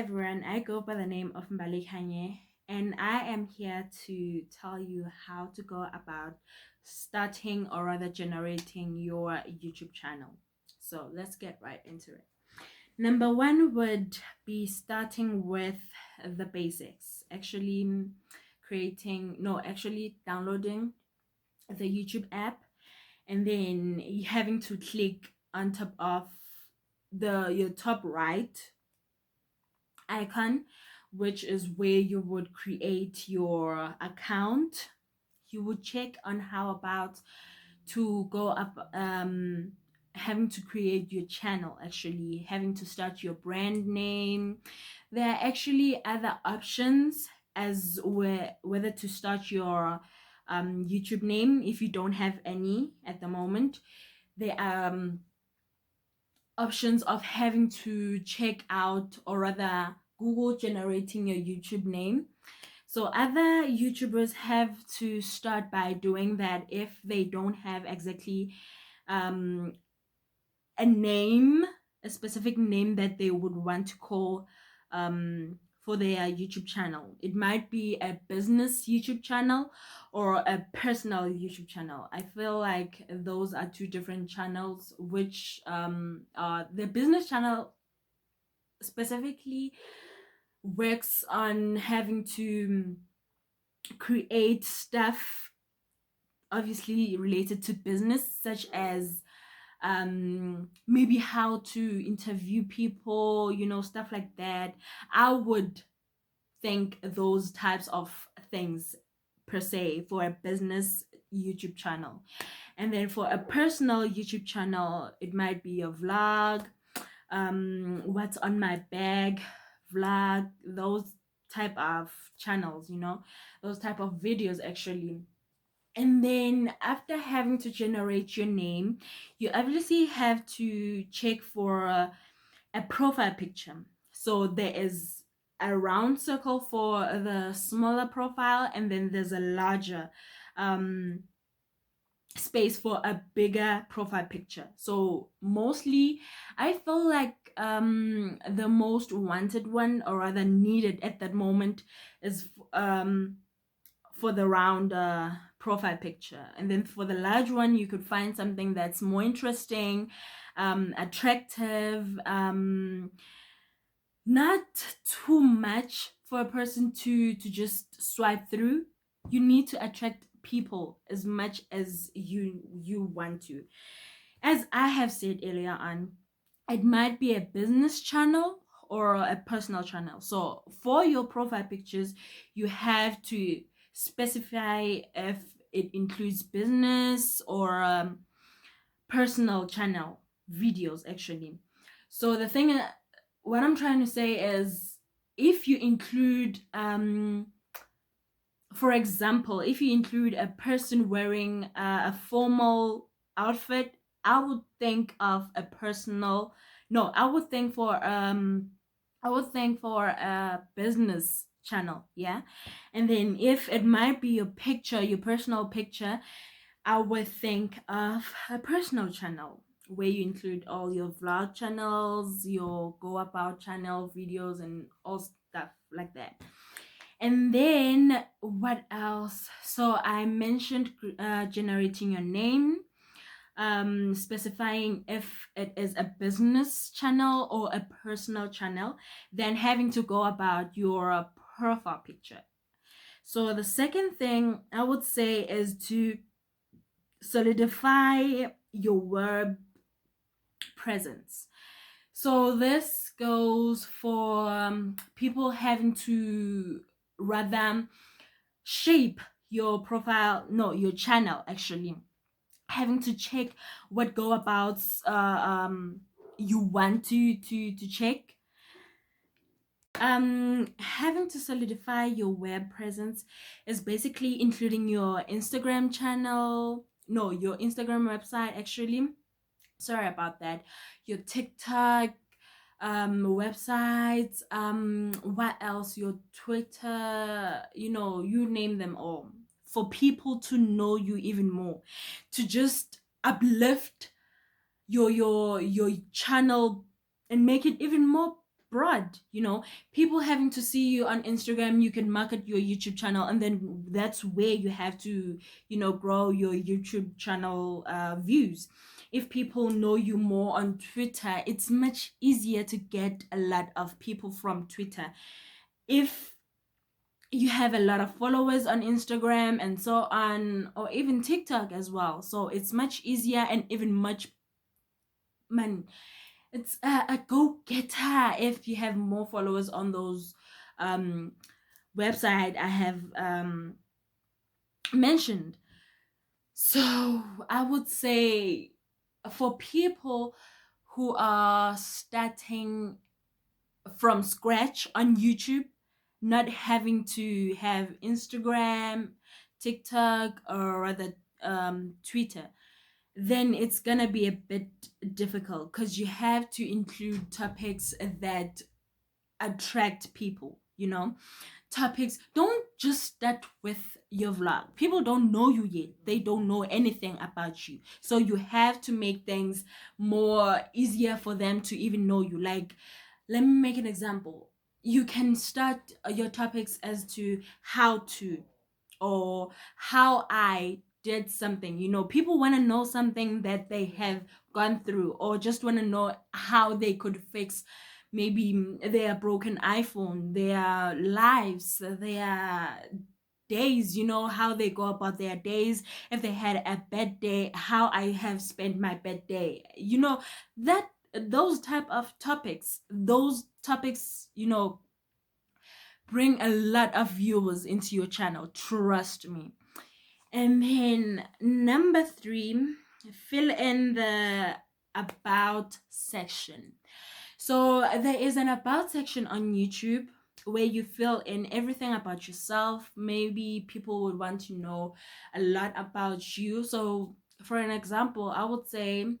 everyone, I go by the name of Mbali Kanye, and I am here to tell you how to go about starting or rather generating your YouTube channel. So let's get right into it. Number one would be starting with the basics, actually downloading the YouTube app, and then having to click on top of the your top right icon, which is where you would create your account. You would check on how about to go up, having to create your channel, actually having to start your brand name. There are actually other options as whether to start your YouTube name if you don't have any at the moment. There are options of having to check out or rather Google generating your YouTube name. So other YouTubers have to start by doing that if they don't have exactly um, a name, a specific name that they would want to call for their YouTube channel. It might be a business YouTube channel or a personal YouTube channel. I feel like those are two different channels, which the business channel specifically works on having to create stuff obviously related to business, such as maybe how to interview people, stuff like that. I would think those types of things per se for a business YouTube channel. And then for a personal YouTube channel, it might be a vlog, what's on my bag vlog, those type of channels, those type of videos actually. And then after having to generate your name, you obviously have to check for a profile picture. So there is a round circle for the smaller profile, and then there's a larger um, space for a bigger profile picture. So mostly I feel like the most wanted one or rather needed at that moment is for the round profile picture. And then for the large one, you could find something that's more interesting, attractive, not too much for a person to just swipe through. You need to attract people as much as you want to. As I have said earlier on, it might be a business channel or a personal channel. So for your profile pictures, you have to specify if it includes business or personal channel videos actually. So the thing, what I'm trying to say is, if you include for example, if you include a person wearing a formal outfit, I would think of a personal, no, I would think for a business channel, yeah. And then if it might be your picture, your personal picture, I would think of a personal channel where you include all your vlog channels, your go about channel videos, and all stuff like that. And then what else? So I mentioned generating your name, specifying if it is a business channel or a personal channel, then having to go about your profile picture. So the second thing I would say is to solidify your web presence. So this goes for people having to rather shape your profile, no, your channel actually, having to check what go abouts you want to check. Having to solidify your web presence is basically including your Instagram channel, no, your Instagram website actually, sorry about that, your TikTok websites, what else, your Twitter, you name them all, for people to know you even more, to just uplift your channel and make it even more broad, you know, people having to see you on Instagram, you can market your YouTube channel, and then that's where you have to, you know, grow your YouTube channel views. If people know you more on Twitter, it's much easier to get a lot of people from Twitter. If you have a lot of followers on Instagram and so on, or even TikTok as well, so it's much easier and even much, man, it's a go-getter if you have more followers on those um website I have mentioned. So I would say, for people who are starting from scratch on YouTube, not having to have Instagram, TikTok, or rather Twitter, then it's gonna be a bit difficult because you have to include topics that attract people, you know. Topics, don't just start with your vlog. People don't know you yet, they don't know anything about you, so you have to make things more easier for them to even know you. Like, let me make an example. You can start your topics as to how to, or how I did something. You know, people want to know something that they have gone through, or just want to know how they could fix maybe their broken iPhone, their lives, their days, you know, how they go about their days. If they had a bad day, how I have spent my bad day, you know, that those type of topics, those topics, you know, bring a lot of viewers into your channel, trust me. And then number 3, fill in the about section. So there is an about section on YouTube where you fill in everything about yourself. Maybe people would want to know a lot about you. So for an example, I would say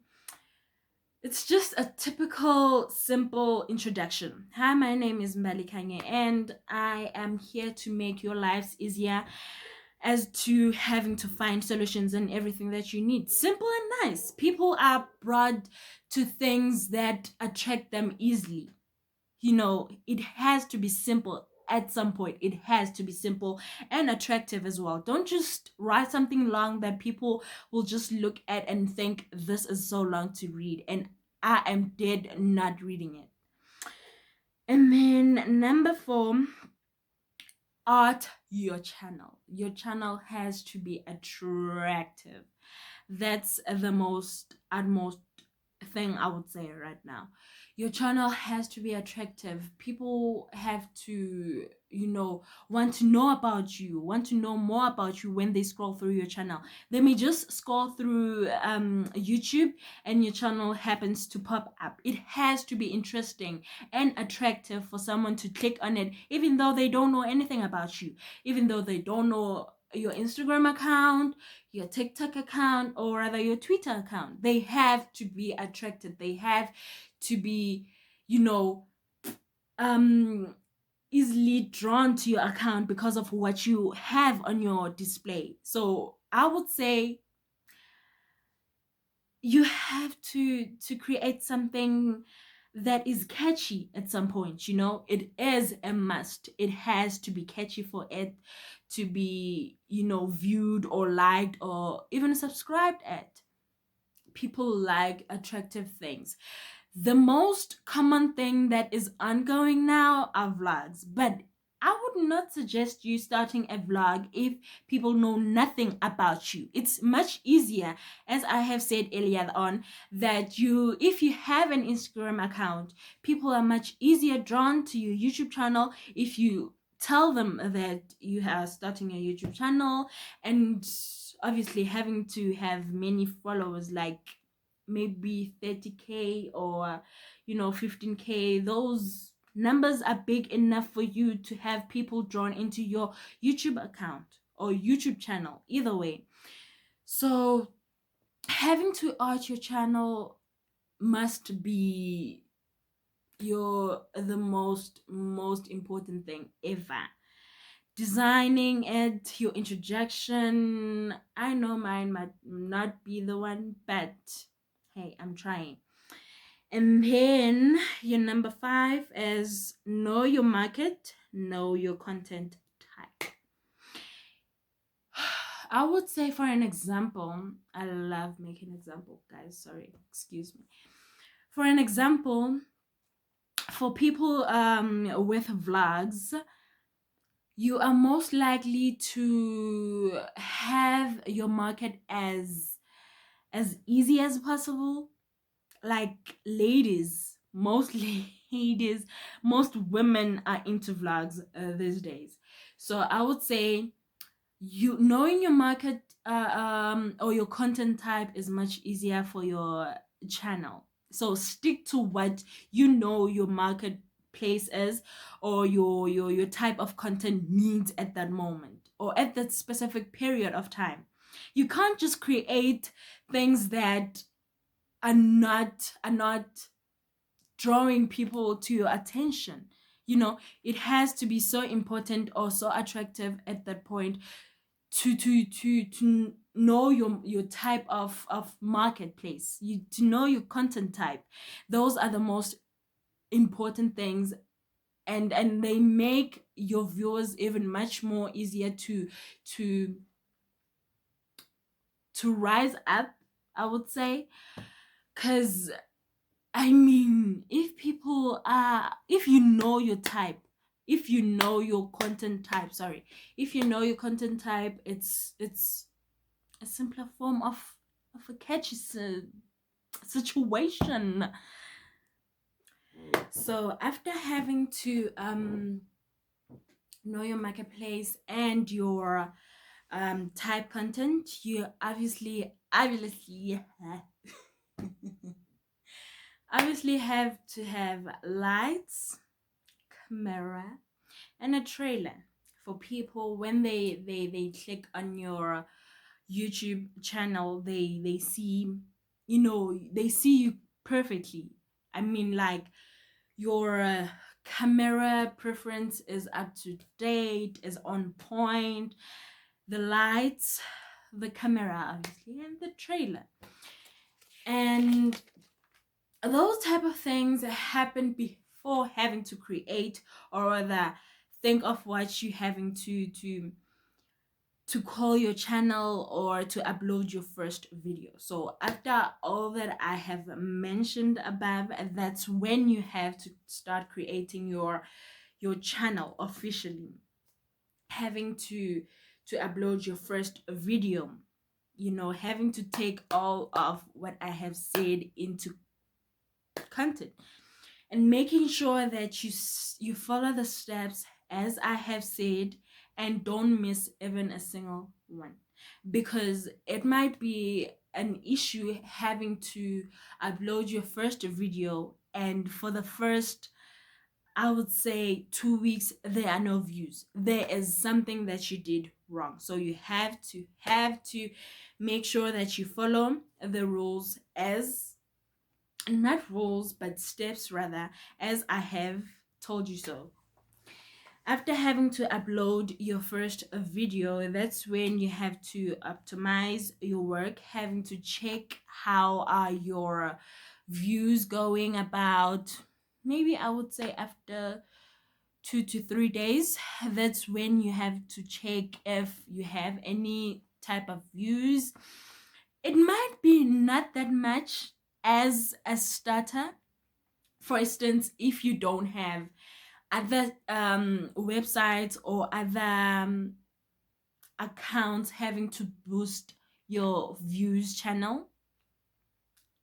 it's just a typical simple introduction. Hi, my name is Mbali Kanye, and I am here to make your lives easier as to having to find solutions and everything that you need. Simple and nice. People are brought to things that attract them easily. You know, it has to be simple at some point. It has to be simple and attractive as well. Don't just write something long that people will just look at and think this is so long to read, and I am dead not reading it. And then number 4, art your channel. Your channel has to be attractive. That's the most utmost thing I would say right now. Your channel has to be attractive. People have to, you know, want to know about you, want to know more about you when they scroll through your channel. They may just scroll through YouTube and your channel happens to pop up. It has to be interesting and attractive for someone to click on it, even though they don't know anything about you, even though they don't know your Instagram account, your TikTok account, or rather your Twitter account. They have to be attracted. They have to be, you know, easily drawn to your account because of what you have on your display. So I would say you have to create something that is catchy at some point. You know, it is a must. It has to be catchy for it to be, you know, viewed or liked or even subscribed at. People like attractive things. The most common thing that is ongoing now are vlogs, but I would not suggest you starting a vlog if people know nothing about you. It's much easier, as I have said earlier on, that you, if you have an Instagram account, people are much easier drawn to your YouTube channel if you tell them that you are starting a YouTube channel, and obviously having to have many followers, like maybe 30K or, you know, 15K. Those numbers are big enough for you to have people drawn into your YouTube account or YouTube channel, either way. So having to art your channel must be the most important thing ever. Designing it, your introduction, I know mine might not be the one, but hey, I'm trying. And then your number 5 is know your market, know your content type. I would say, for an example, I love making example, guys. Sorry, excuse me. For an example, for people with vlogs, you are most likely to have your market as easy as possible. Like ladies, most ladies, most women are into vlogs these days. So I would say you knowing your market or your content type is much easier for your channel. So stick to what you know your marketplace is, or your type of content needs at that moment or at that specific period of time. You can't just create things that are not drawing people to your attention. It has to be so important or so attractive at that point to know your type of marketplace, to know your content type. Those are the most important things, and they make your viewers even much more easier to to rise up, I would say. Because I mean, if you know your type, if you know your content type, sorry, if you know your content type, it's a simpler form of a catchy situation. So after having to know your marketplace and your type content, you obviously have to have lights, camera, and a trailer for people when they click on your YouTube channel. They see, they see you perfectly. I mean, like, your camera preference is up to date, is on point, the lights, the camera, obviously, and the trailer. And those type of things happen before having to create, or rather think of what you having to call your channel or to upload your first video. So after all that I have mentioned above, that's when you have to start creating your channel officially, having to upload your first video, having to take all of what I have said into content, and making sure that you follow the steps as I have said, and don't miss even a single one, because it might be an issue having to upload your first video, and for the first, I would say, 2 weeks, there are no views. There is something that you did wrong. So you have to make sure that you follow the rules, as not rules but steps rather, as I have told you so. After having to upload your first video, that's when you have to optimize your work, having to check how are your views going. About, maybe I would say, after 2 to 3 days, that's when you have to check if you have any type of views. It might be not that much as a starter. For instance, if you don't have other websites or other accounts having to boost your views channel,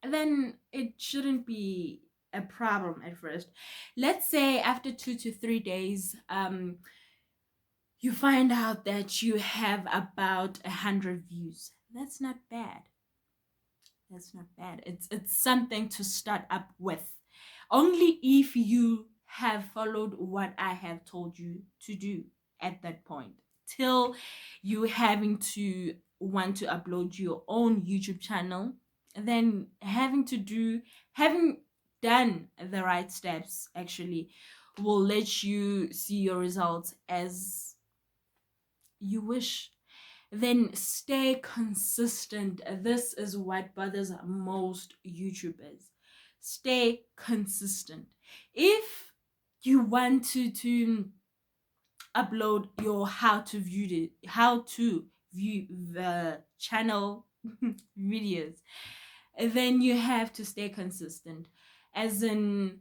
then it shouldn't be a problem at first. Let's say after 2 to 3 days, you find out that you have about 100 views. That's not bad. That's not bad. It's something to start up with. Only if you have followed what I have told you to do at that point, till you having to want to upload your own YouTube channel, then having done the right steps actually will let you see your results as you wish. Then stay consistent. This is what bothers most YouTubers. stay consistent. If you want to upload your how to view the channel videos, then you have to stay consistent, as in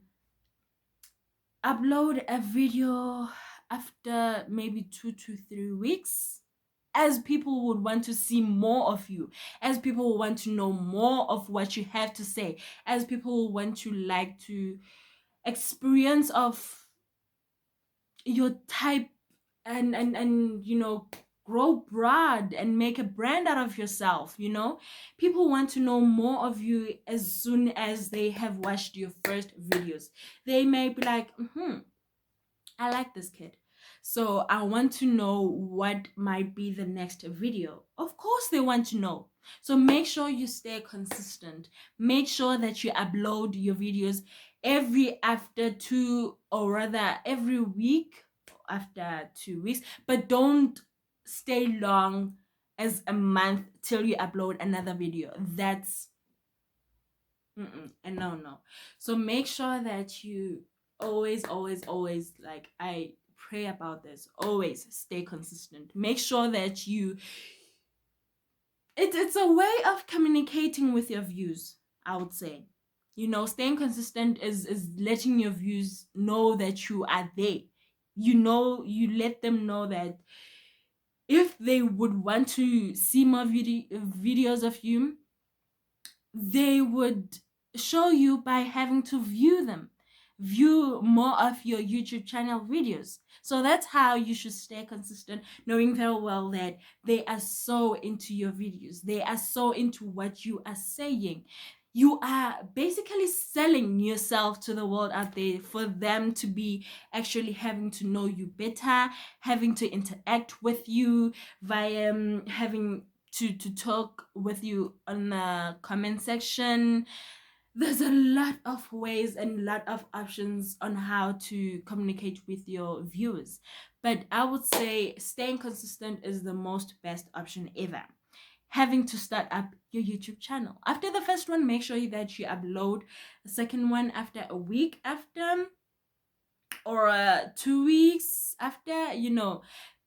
upload a video after maybe 2 to 3 weeks, as people would want to see more of you, as people will want to know more of what you have to say, as people will want to like to experience of your type, and grow broad and make a brand out of yourself. People want to know more of you as soon as they have watched your first videos. They may be like, I like this kid, so I want to know what might be the next video. Of course they want to know. So make sure you stay consistent. Make sure that you upload your videos every week after 2 weeks, but don't stay long as a month till you upload another video. That's and no. So make sure that you always, like I pray about this, always stay consistent. Make sure that it's a way of communicating with your views, I would say. Staying consistent is letting your views know that you are there. You let them know that if they would want to see more videos of you, they would show you by having to view more of your YouTube channel videos. So that's how you should stay consistent, knowing very well that they are so into your videos, they are so into what you are saying. You are basically selling yourself to the world out there for them to be actually having to know you better, having to interact with you via having to talk with you on the comment section. There's a lot of ways and a lot of options on how to communicate with your viewers, but I would say staying consistent is the most best option ever. Having to start up your YouTube channel, after the first one, make sure that you upload the second one after a week after, or 2 weeks after,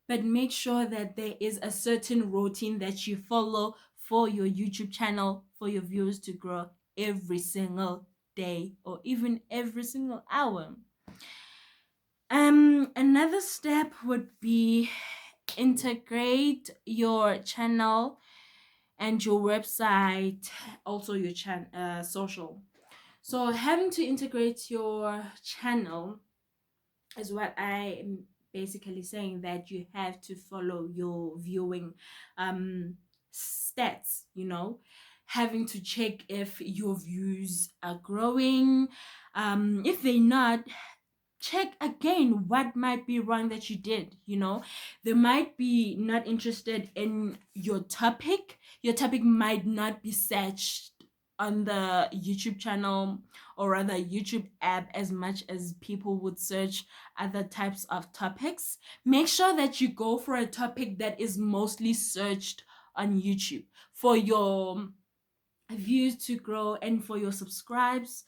but make sure that there is a certain routine that you follow for your YouTube channel, for your viewers to grow every single day or even every single hour. Another step would be integrate your channel and your website, also your social. So having to integrate your channel is what I am basically saying, that you have to follow your viewing stats, having to check if your views are growing. If they're not, check again what might be wrong that you did. They might be not interested in your topic. Your topic might not be searched on the YouTube channel or rather YouTube app as much as people would search other types of topics. Make sure that you go for a topic that is mostly searched on YouTube for your views to grow and for your subscribes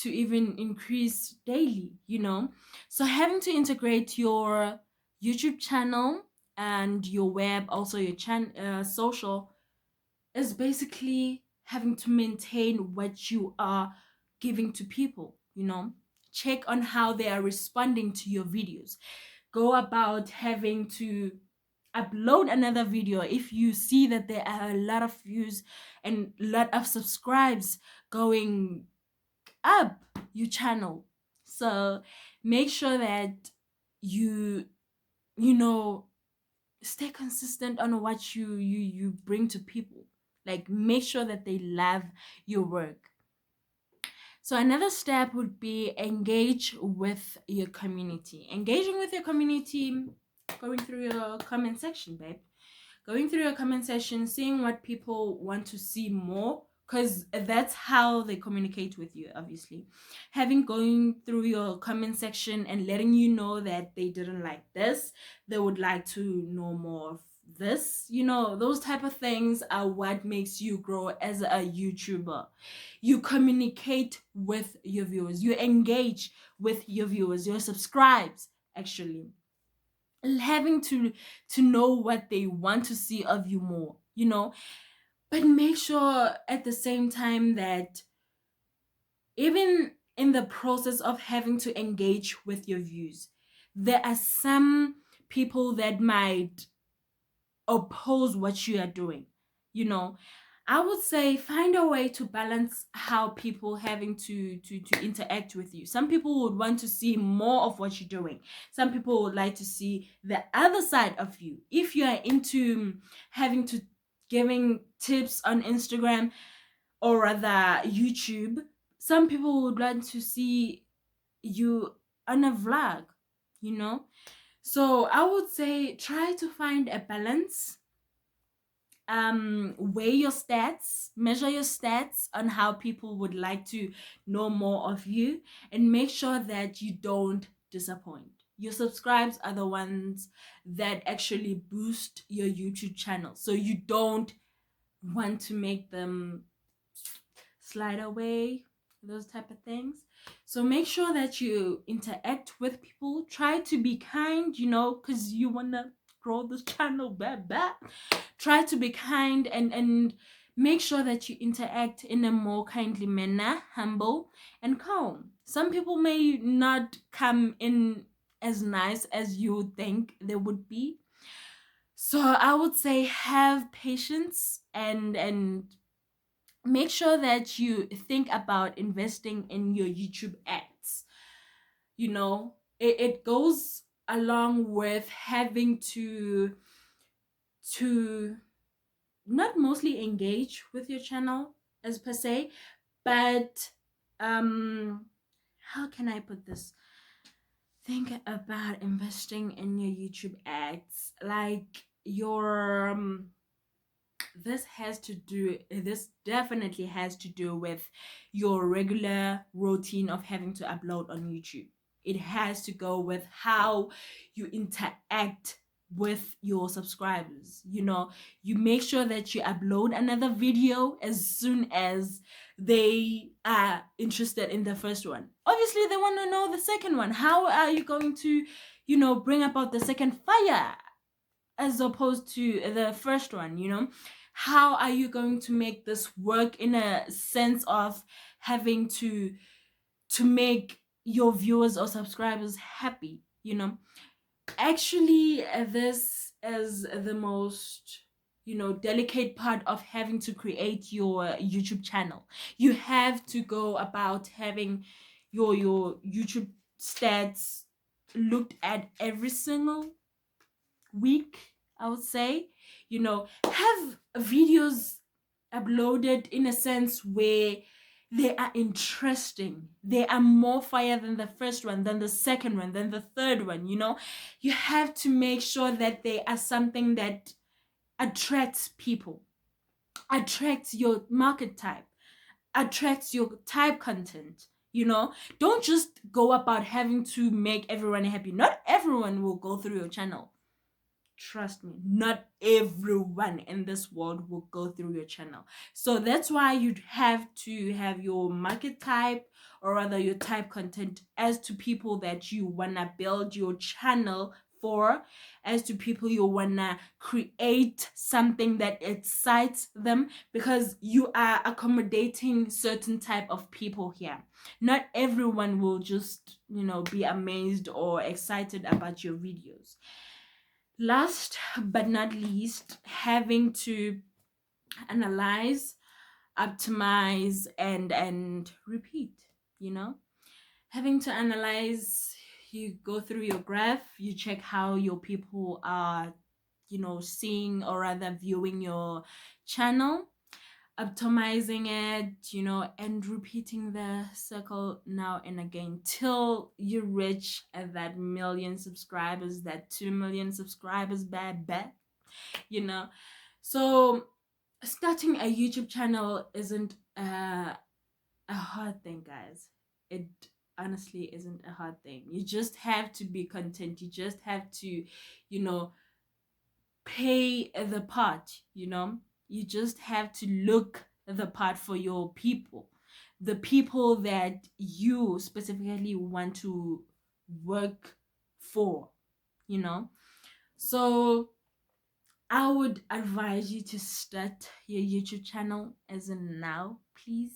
to even increase daily. So having to integrate your YouTube channel and your web, also your social, is basically having to maintain what you are giving to people. Check on how they are responding to your videos. Go about having to upload another video if you see that there are a lot of views and a lot of subscribes going up your channel. So make sure that you stay consistent on what you bring to people. Like, make sure that they love your work. So another step would be engage with your community. Engaging with your community, going through your comment section, babe. Going through your comment section, seeing what people want to see more, because that's how they communicate with you, obviously. Going through your comment section and letting you know that they didn't like this, they would like to know more of this, you know, those type of things are what makes you grow as a YouTuber. You communicate with your viewers, you engage with your viewers, your subscribes, actually having to know what they want to see of you more, you know. But make sure at the same time that even in the process of having to engage with your views, there are some people that might oppose what you are doing, you know. I would say find a way to balance how people having to interact with you. Some people would want to see more of what you're doing. Some people would like to see the other side of you. If you are into having to giving tips on Instagram or rather YouTube, some people would want to see you on a vlog, you know. So I would say try to find a balance. Weigh your stats, measure your stats on how people would like to know more of you, and make sure that you don't disappoint. Your subscribes are the ones that actually boost your YouTube channel, so you don't want to make them slide away, those type of things. So make sure that you interact with people, try to be kind, you know, because you want to grow this channel, try to be kind, and make sure that you interact in a more kindly manner, humble and calm. Some people may not come in as nice as you think they would be, so I would say have patience, and make sure that you think about investing in your YouTube ads. You know, it goes along with having to not mostly engage with your channel as per se, but how can I put this? Think about investing in your YouTube ads, like your this definitely has to do with your regular routine of having to upload on YouTube. It has to go with how you interact with your subscribers. You know, you make sure that you upload another video as soon as they are interested in the first one. Obviously they want to know the second one. How are you going to, you know, bring about the second fire as opposed to the first one, you know? How are you going to make this work in a sense of having to make your viewers or subscribers happy, you know? Actually, this is the most, you know, delicate part of having to create your YouTube channel. You have to go about having your YouTube stats looked at every single week, I would say. You know, have videos uploaded in a sense where they are interesting, they are more fire than the first one, than the second one, than the third one, you know. You have to make sure that they are something that attracts people, attracts your market type, attracts your type content, you know. Don't just go about having to make everyone happy. Not everyone will go through your channel. Trust me, not everyone in this world will go through your channel. So that's why you'd have to have your market type, or rather your type content, as to people that you wanna build your channel for, as to people you wanna create something that excites them, because you are accommodating certain type of people here. Not everyone will just, you know, be amazed or excited about your videos. Last but not least, having to analyze, optimize, and repeat, you know. Having to analyze, you go through your graph, you check how your people are, you know, seeing or rather viewing your channel, optimizing it, you know, and repeating the circle now and again till you reach that million subscribers, that 2 million subscribers, you know. So starting a YouTube channel isn't a hard thing, guys. It honestly isn't a hard thing. You just have to be content. You just have to, you know, play the part, you know. You just have to look the part for your people, the people that you specifically want to work for, you know. So I would advise you to start your YouTube channel as in now, please.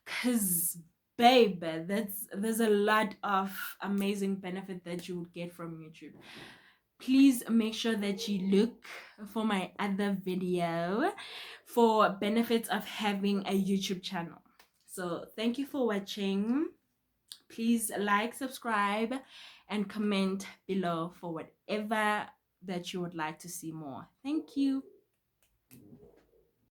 Cause babe, there's a lot of amazing benefit that you would get from YouTube. Please make sure that you look for my other video for benefits of having a YouTube channel. So thank you for watching. Please like, subscribe, and comment below for whatever that you would like to see more. Thank you.